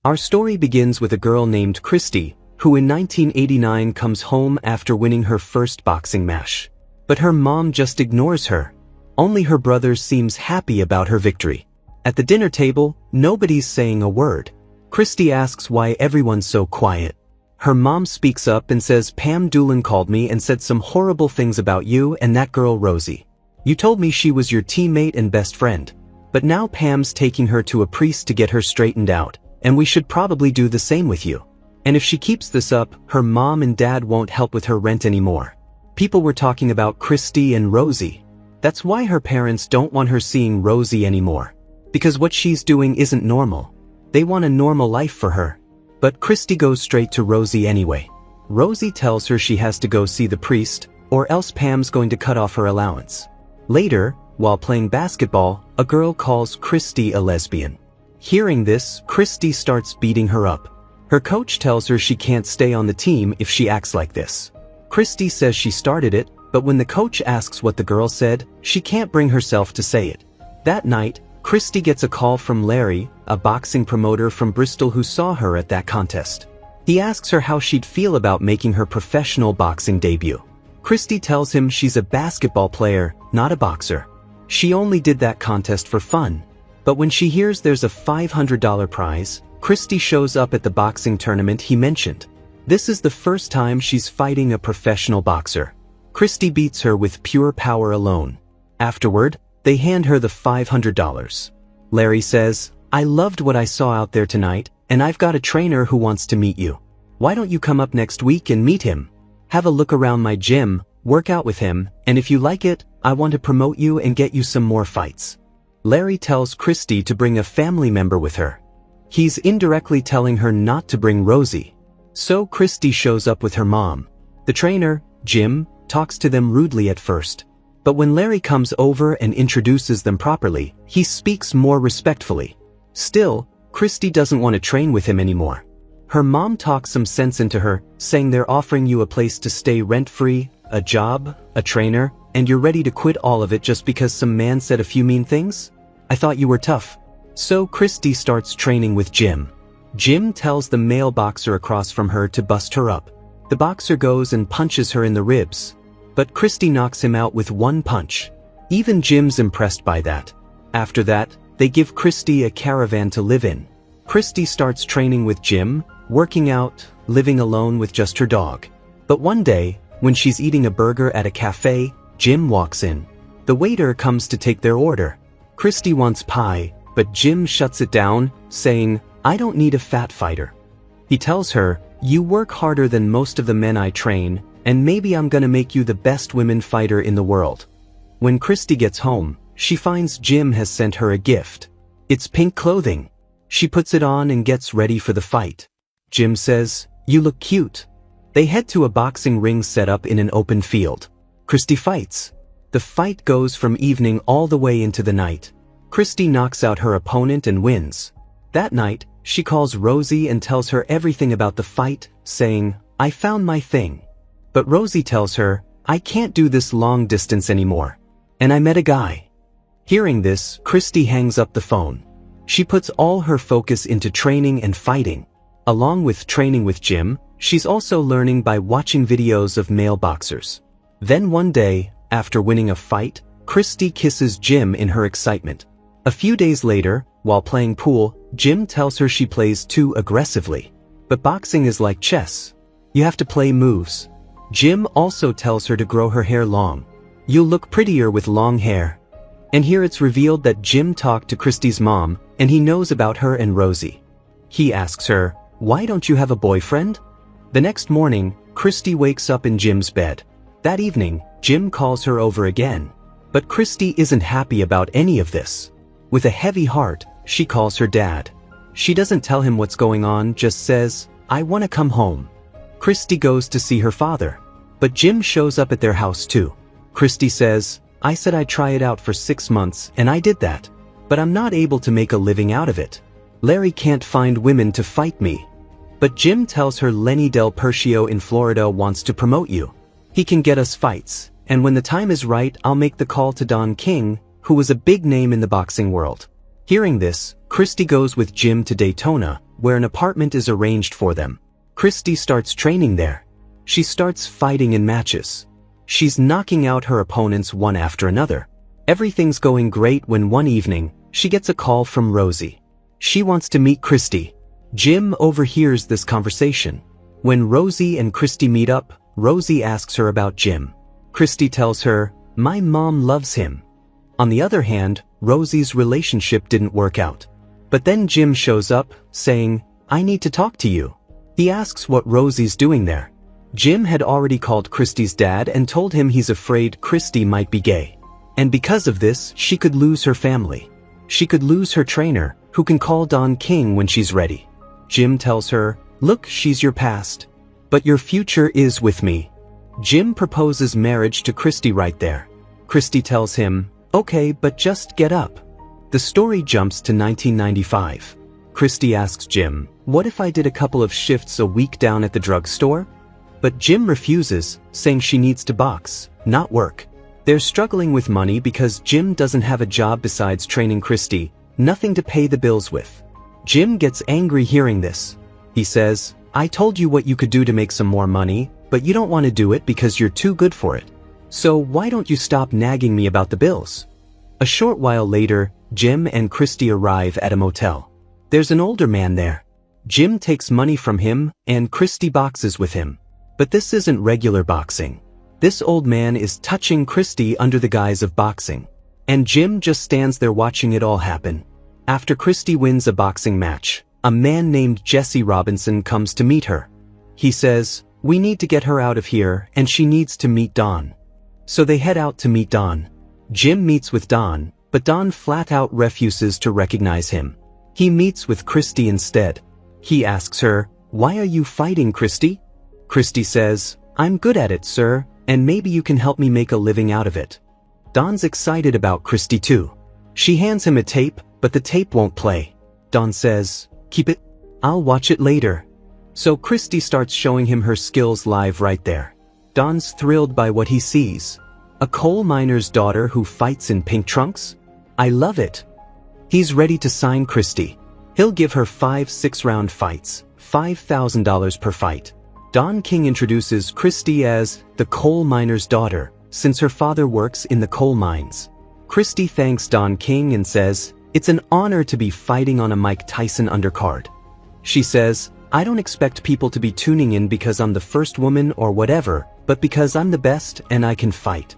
Our story begins with a girl named Christy, who in 1989 comes home after winning her first boxing match. But her mom just ignores her. Only her brother seems happy about her victory. At the dinner table, nobody's saying a word. Christy asks why everyone's so quiet. Her mom speaks up and says, "Pam Doolin called me and said some horrible things about you and that girl Rosie. You told me she was your teammate and best friend. But now Pam's taking her to a priest to get her straightened out, and we should probably do the same with you. And if she keeps this up, her mom and dad won't help with her rent anymore." People were talking about Christy and Rosie. That's why her parents don't want her seeing Rosie anymore. Because what she's doing isn't normal. They want a normal life for her. But Christy goes straight to Rosie anyway. Rosie tells her she has to go see the priest, or else Pam's going to cut off her allowance. Later, while playing basketball, a girl calls Christy a lesbian. Hearing this, Christy starts beating her up. Her coach tells her she can't stay on the team if she acts like this. Christy says she started it, but when the coach asks what the girl said, she can't bring herself to say it. That night, Christy gets a call from Larry, a boxing promoter from Bristol who saw her at that contest. He asks her how she'd feel about making her professional boxing debut. Christy tells him she's a basketball player, not a boxer. She only did that contest for fun. But when she hears there's a $500 prize, Christy shows up at the boxing tournament he mentioned. This is the first time she's fighting a professional boxer. Christy beats her with pure power alone. Afterward, they hand her the $500. Larry says, "I loved what I saw out there tonight, and I've got a trainer who wants to meet you. Why don't you come up next week and meet him? Have a look around my gym, work out with him, and if you like it, I want to promote you and get you some more fights." Larry tells Christy to bring a family member with her. He's indirectly telling her not to bring Rosie. So Christy shows up with her mom. The trainer, Jim, talks to them rudely at first. But when Larry comes over and introduces them properly, he speaks more respectfully. Still, Christy doesn't want to train with him anymore. Her mom talks some sense into her, saying they're offering you a place to stay rent-free, a job, a trainer, and you're ready to quit all of it just because some man said a few mean things? I thought you were tough. So Christy starts training with Jim. Jim tells the male boxer across from her to bust her up. The boxer goes and punches her in the ribs. But Christy knocks him out with one punch. Even Jim's impressed by that. After that, they give Christy a caravan to live in. Christy starts training with Jim, working out, living alone with just her dog. But one day, when she's eating a burger at a cafe, Jim walks in. The waiter comes to take their order. Christy wants pie, but Jim shuts it down, saying, "I don't need a fat fighter." He tells her, "You work harder than most of the men I train, and maybe I'm gonna make you the best women fighter in the world." When Christy gets home, she finds Jim has sent her a gift. It's pink clothing. She puts it on and gets ready for the fight. Jim says, "You look cute." They head to a boxing ring set up in an open field. Christy fights. The fight goes from evening all the way into the night. Christy knocks out her opponent and wins. That night, she calls Rosie and tells her everything about the fight, saying, "I found my thing." But Rosie tells her, "I can't do this long distance anymore. And I met a guy." Hearing this, Christy hangs up the phone. She puts all her focus into training and fighting. Along with training with Jim, she's also learning by watching videos of male boxers. Then one day, after winning a fight, Christy kisses Jim in her excitement. A few days later, while playing pool, Jim tells her she plays too aggressively. But boxing is like chess. You have to play moves. Jim also tells her to grow her hair long. "You'll look prettier with long hair." And here it's revealed that Jim talked to Christy's mom, and he knows about her and Rosie. He asks her, "Why don't you have a boyfriend?" The next morning, Christy wakes up in Jim's bed. That evening, Jim calls her over again. But Christy isn't happy about any of this. With a heavy heart, she calls her dad. She doesn't tell him what's going on, just says, "I want to come home." Christy goes to see her father. But Jim shows up at their house too. Christy says, "I said I'd try it out for 6 months, and I did that. But I'm not able to make a living out of it. Larry can't find women to fight me." But Jim tells her Lenny Del Percio in Florida wants to promote you. He can get us fights, and when the time is right, I'll make the call to Don King, who was a big name in the boxing world. Hearing this, Christy goes with Jim to Daytona, where an apartment is arranged for them. Christy starts training there. She starts fighting in matches. She's knocking out her opponents one after another. Everything's going great when one evening, she gets a call from Rosie. She wants to meet Christy. Jim overhears this conversation. When Rosie and Christy meet up, Rosie asks her about Jim. Christy tells her, "My mom loves him." On the other hand, Rosie's relationship didn't work out. But then Jim shows up, saying, "I need to talk to you." He asks what Rosie's doing there. Jim had already called Christy's dad and told him he's afraid Christy might be gay. And because of this, she could lose her family. She could lose her trainer, who can call Don King when she's ready. Jim tells her, "Look, she's your past. But your future is with me." Jim proposes marriage to Christy right there. Christy tells him, "Okay, but just get up." The story jumps to 1995. Christy asks Jim, "What if I did a couple of shifts a week down at the drugstore?" But Jim refuses, saying she needs to box, not work. They're struggling with money because Jim doesn't have a job besides training Christy, nothing to pay the bills with. Jim gets angry hearing this. He says, "I told you what you could do to make some more money, but you don't want to do it because you're too good for it. So why don't you stop nagging me about the bills?" A short while later, Jim and Christy arrive at a motel. There's an older man there. Jim takes money from him, and Christy boxes with him. But this isn't regular boxing. This old man is touching Christy under the guise of boxing. And Jim just stands there watching it all happen. After Christy wins a boxing match, a man named Jesse Robinson comes to meet her. He says, "We need to get her out of here, and she needs to meet Don." So they head out to meet Don. Jim meets with Don, but Don flat out refuses to recognize him. He meets with Christy instead. He asks her, "Why are you fighting, Christy?" Christy says, "I'm good at it, sir, and maybe you can help me make a living out of it." Don's excited about Christy too. She hands him a tape, but the tape won't play. Don says, "Keep it. I'll watch it later." So Christy starts showing him her skills live right there. Don's thrilled by what he sees. A coal miner's daughter who fights in pink trunks? I love it. He's ready to sign Christy. He'll give her 5 6-round fights, $5,000 per fight. Don King introduces Christy as the coal miner's daughter, since her father works in the coal mines. Christy thanks Don King and says, "It's an honor to be fighting on a Mike Tyson undercard." She says, "I don't expect people to be tuning in because I'm the first woman or whatever, but because I'm the best and I can fight."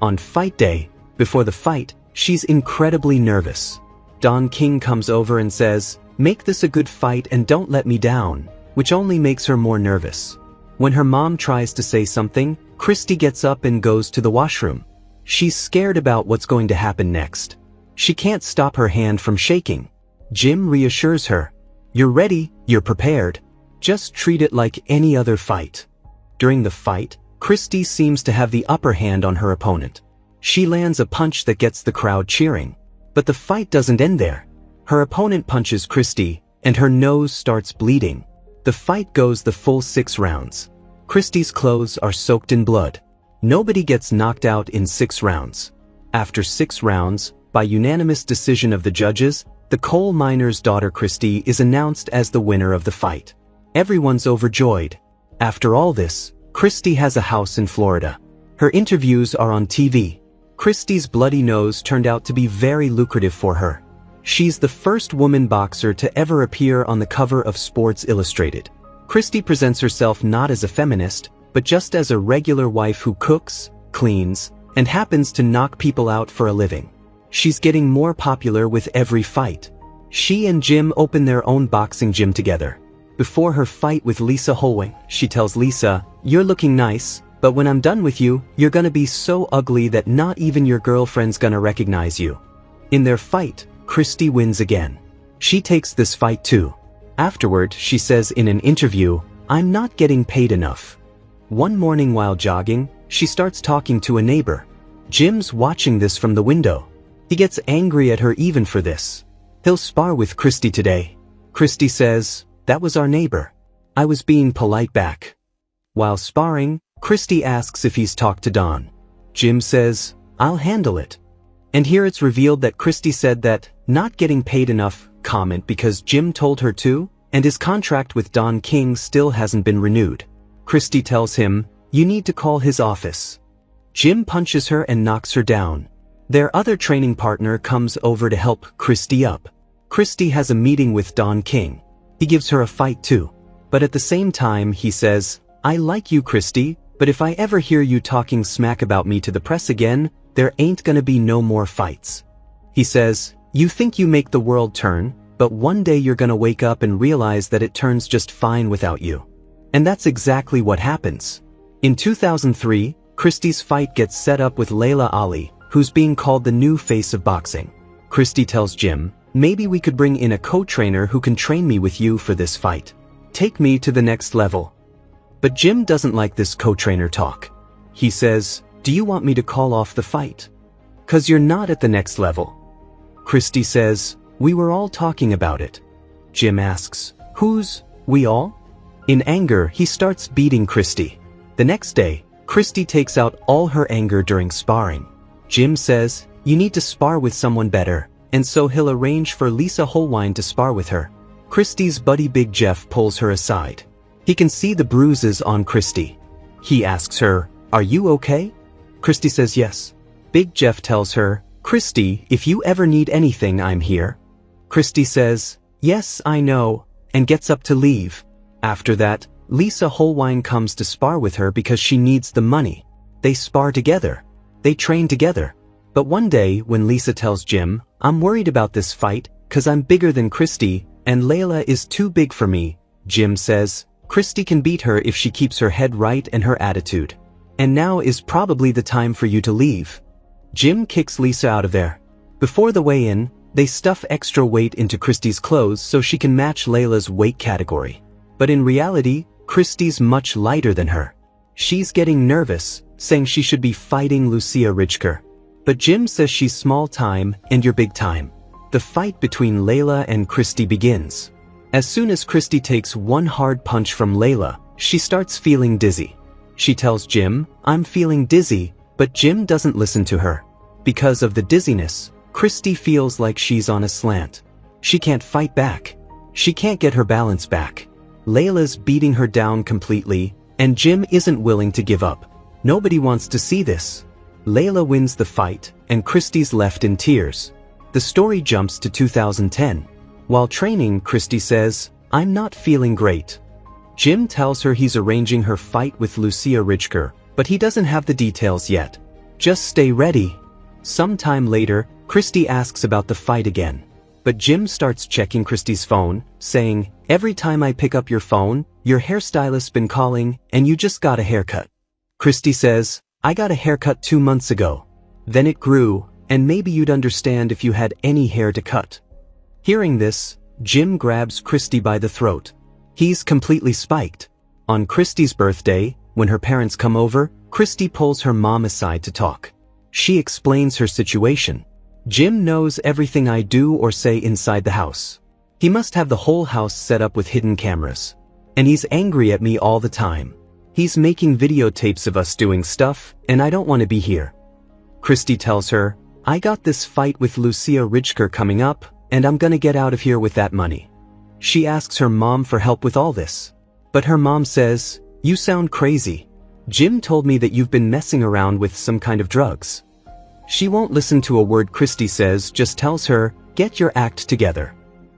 On fight day, before the fight, she's incredibly nervous. Don King comes over and says, "Make this a good fight and don't let me down," which only makes her more nervous. When her mom tries to say something, Christy gets up and goes to the washroom. She's scared about what's going to happen next. She can't stop her hand from shaking. Jim reassures her, "You're ready, you're prepared. Just treat it like any other fight." During the fight, Christy seems to have the upper hand on her opponent. She lands a punch that gets the crowd cheering. But the fight doesn't end there. Her opponent punches Christy, and her nose starts bleeding. The fight goes the full 6 rounds. Christy's clothes are soaked in blood. Nobody gets knocked out in 6 rounds. After 6 rounds, by unanimous decision of the judges, the coal miner's daughter Christy is announced as the winner of the fight. Everyone's overjoyed. After all this, Christy has a house in Florida. Her interviews are on TV. Christy's bloody nose turned out to be very lucrative for her. She's the first woman boxer to ever appear on the cover of Sports Illustrated. Christy presents herself not as a feminist, but just as a regular wife who cooks, cleans, and happens to knock people out for a living. She's getting more popular with every fight. She and Jim open their own boxing gym together. Before her fight with Lisa Holwing, she tells Lisa, "You're looking nice, but when I'm done with you, you're gonna be so ugly that not even your girlfriend's gonna recognize you." In their fight, Christy wins again. She takes this fight too. Afterward, she says in an interview, "I'm not getting paid enough." One morning while jogging, she starts talking to a neighbor. Jim's watching this from the window. He gets angry at her even for this. He'll spar with Christy today. Christy says, "That was our neighbor. I was being polite back." While sparring, Christy asks if he's talked to Don. Jim says, "I'll handle it." And here it's revealed that Christy said that not getting paid enough comment because Jim told her to, and his contract with Don King still hasn't been renewed. Christy tells him, "You need to call his office." Jim punches her and knocks her down. Their other training partner comes over to help Christy up. Christy has a meeting with Don King. He gives her a fight too. But at the same time he says, "I like you, Christy, but if I ever hear you talking smack about me to the press again, there ain't gonna be no more fights." He says, "You think you make the world turn, but one day you're gonna wake up and realize that it turns just fine without you." And that's exactly what happens. In 2003, Christy's fight gets set up with Layla Ali, who's being called the new face of boxing. Christy tells Jim, "Maybe we could bring in a co-trainer who can train me with you for this fight. Take me to the next level." But Jim doesn't like this co-trainer talk. He says, "Do you want me to call off the fight? 'Cause you're not at the next level." Christy says, "We were all talking about it." Jim asks, "Who's we all?" In anger, he starts beating Christy. The next day, Christy takes out all her anger during sparring. Jim says, "You need to spar with someone better," and so he'll arrange for Lisa Holwine to spar with her. Christy's buddy Big Jeff pulls her aside. He can see the bruises on Christy. He asks her, "Are you okay?" Christy says yes. Big Jeff tells her, "Christy, if you ever need anything, I'm here." Christy says, "Yes, I know," and gets up to leave. After that, Lisa Holwine comes to spar with her because she needs the money. They spar together. They train together. But one day, when Lisa tells Jim, "I'm worried about this fight, 'cause I'm bigger than Christy, and Layla is too big for me," Jim says, "Christy can beat her if she keeps her head right and her attitude. And now is probably the time for you to leave." Jim kicks Lisa out of there. Before the weigh-in, they stuff extra weight into Christy's clothes so she can match Layla's weight category. But in reality, Christy's much lighter than her. She's getting nervous, saying she should be fighting Lucia Ridgker. But Jim says she's small time and you're big time. The fight between Layla and Christy begins. As soon as Christy takes one hard punch from Layla, she starts feeling dizzy. She tells Jim, "I'm feeling dizzy," but Jim doesn't listen to her. Because of the dizziness, Christy feels like she's on a slant. She can't fight back. She can't get her balance back. Layla's beating her down completely, and Jim isn't willing to give up. Nobody wants to see this. Layla wins the fight, and Christy's left in tears. The story jumps to 2010. While training, Christy says, "I'm not feeling great." Jim tells her he's arranging her fight with Lucia Ridgker, but he doesn't have the details yet. Just stay ready. Sometime later, Christy asks about the fight again. But Jim starts checking Christy's phone, saying, "Every time I pick up your phone, your hairstylist's been calling, and you just got a haircut." Christy says, "I got a haircut 2 months ago. Then it grew, and maybe you'd understand if you had any hair to cut." Hearing this, Jim grabs Christy by the throat. He's completely spiked. On Christy's birthday, when her parents come over, Christy pulls her mom aside to talk. She explains her situation. "Jim knows everything I do or say inside the house. He must have the whole house set up with hidden cameras. And he's angry at me all the time. He's making videotapes of us doing stuff, and I don't want to be here." Christy tells her, "I got this fight with Lucia Ridgker coming up, and I'm gonna get out of here with that money." She asks her mom for help with all this. But her mom says, "You sound crazy. Jim told me that you've been messing around with some kind of drugs." She won't listen to a word Christy says, just tells her, "Get your act together."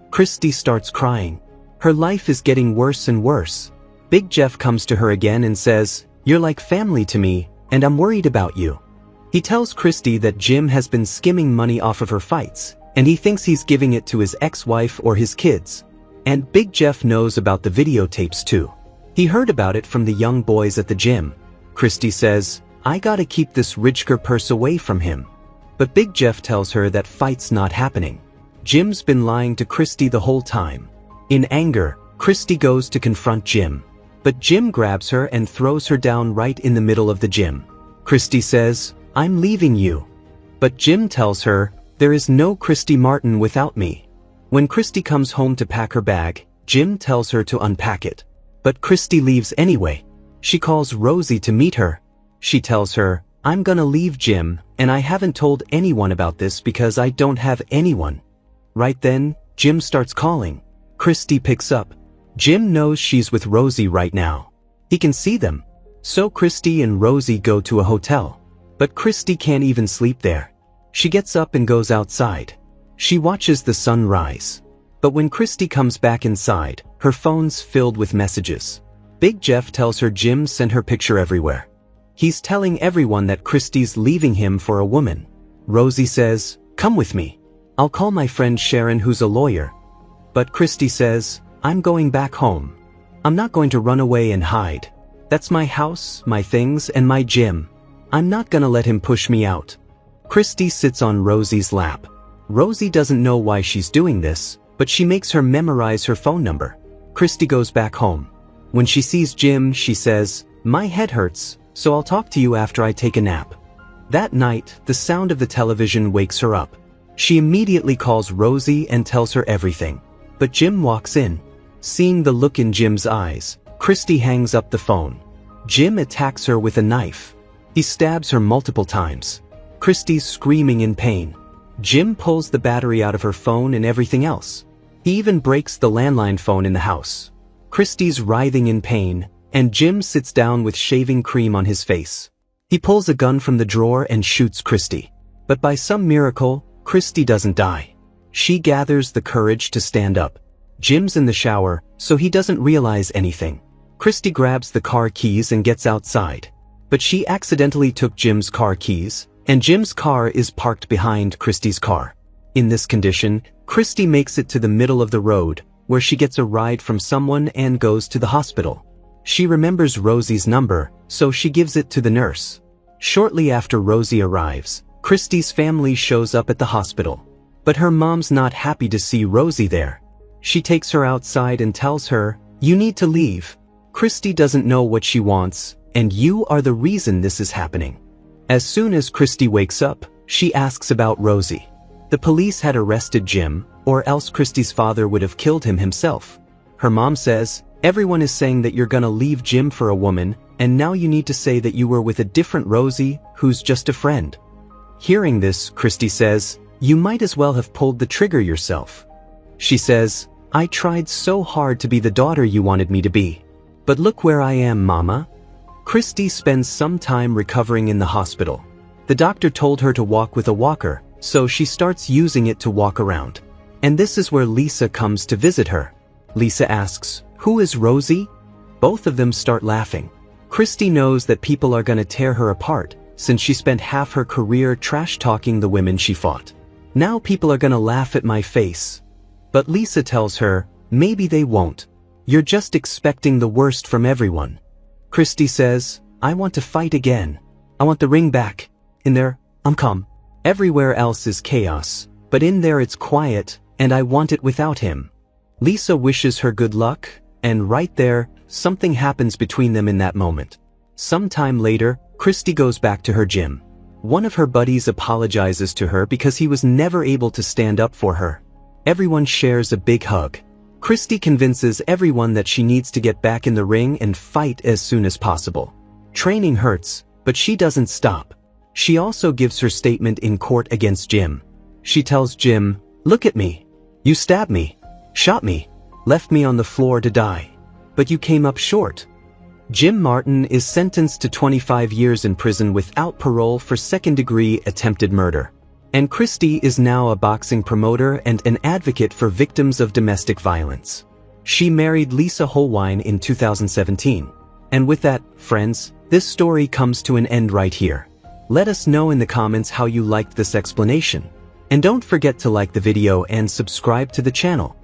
Christy starts crying. Her life is getting worse and worse. Big Jeff comes to her again and says, "You're like family to me, and I'm worried about you." He tells Christy that Jim has been skimming money off of her fights, and he thinks he's giving it to his ex-wife or his kids. And Big Jeff knows about the videotapes too. He heard about it from the young boys at the gym. Christy says, "I gotta keep this Ridgker purse away from him." But Big Jeff tells her that fight's not happening. Jim's been lying to Christy the whole time. In anger, Christy goes to confront Jim. But Jim grabs her and throws her down right in the middle of the gym. Christy says, "I'm leaving you." But Jim tells her, "There is no Christy Martin without me." When Christy comes home to pack her bag, Jim tells her to unpack it. But Christy leaves anyway. She calls Rosie to meet her. She tells her, "I'm gonna leave Jim, and I haven't told anyone about this because I don't have anyone." Right then, Jim starts calling. Christy picks up. Jim knows she's with Rosie right now. He can see them. So Christy and Rosie go to a hotel. But Christy can't even sleep there. She gets up and goes outside. She watches the sun rise. But when Christy comes back inside, her phone's filled with messages. Big Jeff tells her Jim sent her picture everywhere. He's telling everyone that Christy's leaving him for a woman. Rosie says, "Come with me. I'll call my friend Sharon who's a lawyer." But Christy says, "I'm going back home. I'm not going to run away and hide. That's my house, my things, and my gym. I'm not gonna let him push me out." Christy sits on Rosie's lap. Rosie doesn't know why she's doing this, but she makes her memorize her phone number. Christy goes back home. When she sees Jim, she says, "My head hurts, so I'll talk to you after I take a nap." That night, the sound of the television wakes her up. She immediately calls Rosie and tells her everything. But Jim walks in. Seeing the look in Jim's eyes, Christy hangs up the phone. Jim attacks her with a knife. He stabs her multiple times. Christy's screaming in pain. Jim pulls the battery out of her phone and everything else. He even breaks the landline phone in the house. Christy's writhing in pain, and Jim sits down with shaving cream on his face. He pulls a gun from the drawer and shoots Christy. But by some miracle, Christy doesn't die. She gathers the courage to stand up. Jim's in the shower, so he doesn't realize anything. Christy grabs the car keys and gets outside. But she accidentally took Jim's car keys, and Jim's car is parked behind Christy's car. In this condition, Christy makes it to the middle of the road, where she gets a ride from someone and goes to the hospital. She remembers Rosie's number, so she gives it to the nurse. Shortly after Rosie arrives, Christy's family shows up at the hospital. But her mom's not happy to see Rosie there. She takes her outside and tells her, "You need to leave. Christy doesn't know what she wants, and you are the reason this is happening." As soon as Christy wakes up, she asks about Rosie. The police had arrested Jim, or else Christy's father would have killed him himself. Her mom says, "Everyone is saying that you're gonna leave Jim for a woman, and now you need to say that you were with a different Rosie, who's just a friend." Hearing this, Christy says, "You might as well have pulled the trigger yourself." She says, "I tried so hard to be the daughter you wanted me to be. But look where I am, Mama." Christy spends some time recovering in the hospital. The doctor told her to walk with a walker, so she starts using it to walk around. And this is where Lisa comes to visit her. Lisa asks, "Who is Rosie?" Both of them start laughing. Christy knows that people are gonna tear her apart, since she spent half her career trash-talking the women she fought. Now people are gonna laugh at my face. But Lisa tells her, "Maybe they won't. You're just expecting the worst from everyone." Christy says, "I want to fight again. I want the ring back. In there, I'm calm. Everywhere else is chaos, but in there it's quiet, and I want it without him." Lisa wishes her good luck, and right there, something happens between them in that moment. Sometime later, Christy goes back to her gym. One of her buddies apologizes to her because he was never able to stand up for her. Everyone shares a big hug. Christy convinces everyone that she needs to get back in the ring and fight as soon as possible. Training hurts, but she doesn't stop. She also gives her statement in court against Jim. She tells Jim, "Look at me. You stabbed me, shot me, left me on the floor to die. But you came up short." Jim Martin is sentenced to 25 years in prison without parole for second-degree attempted murder. And Christy is now a boxing promoter and an advocate for victims of domestic violence. She married Lisa Holwein in 2017. And with that, friends, this story comes to an end right here. Let us know in the comments how you liked this explanation. And don't forget to like the video and subscribe to the channel.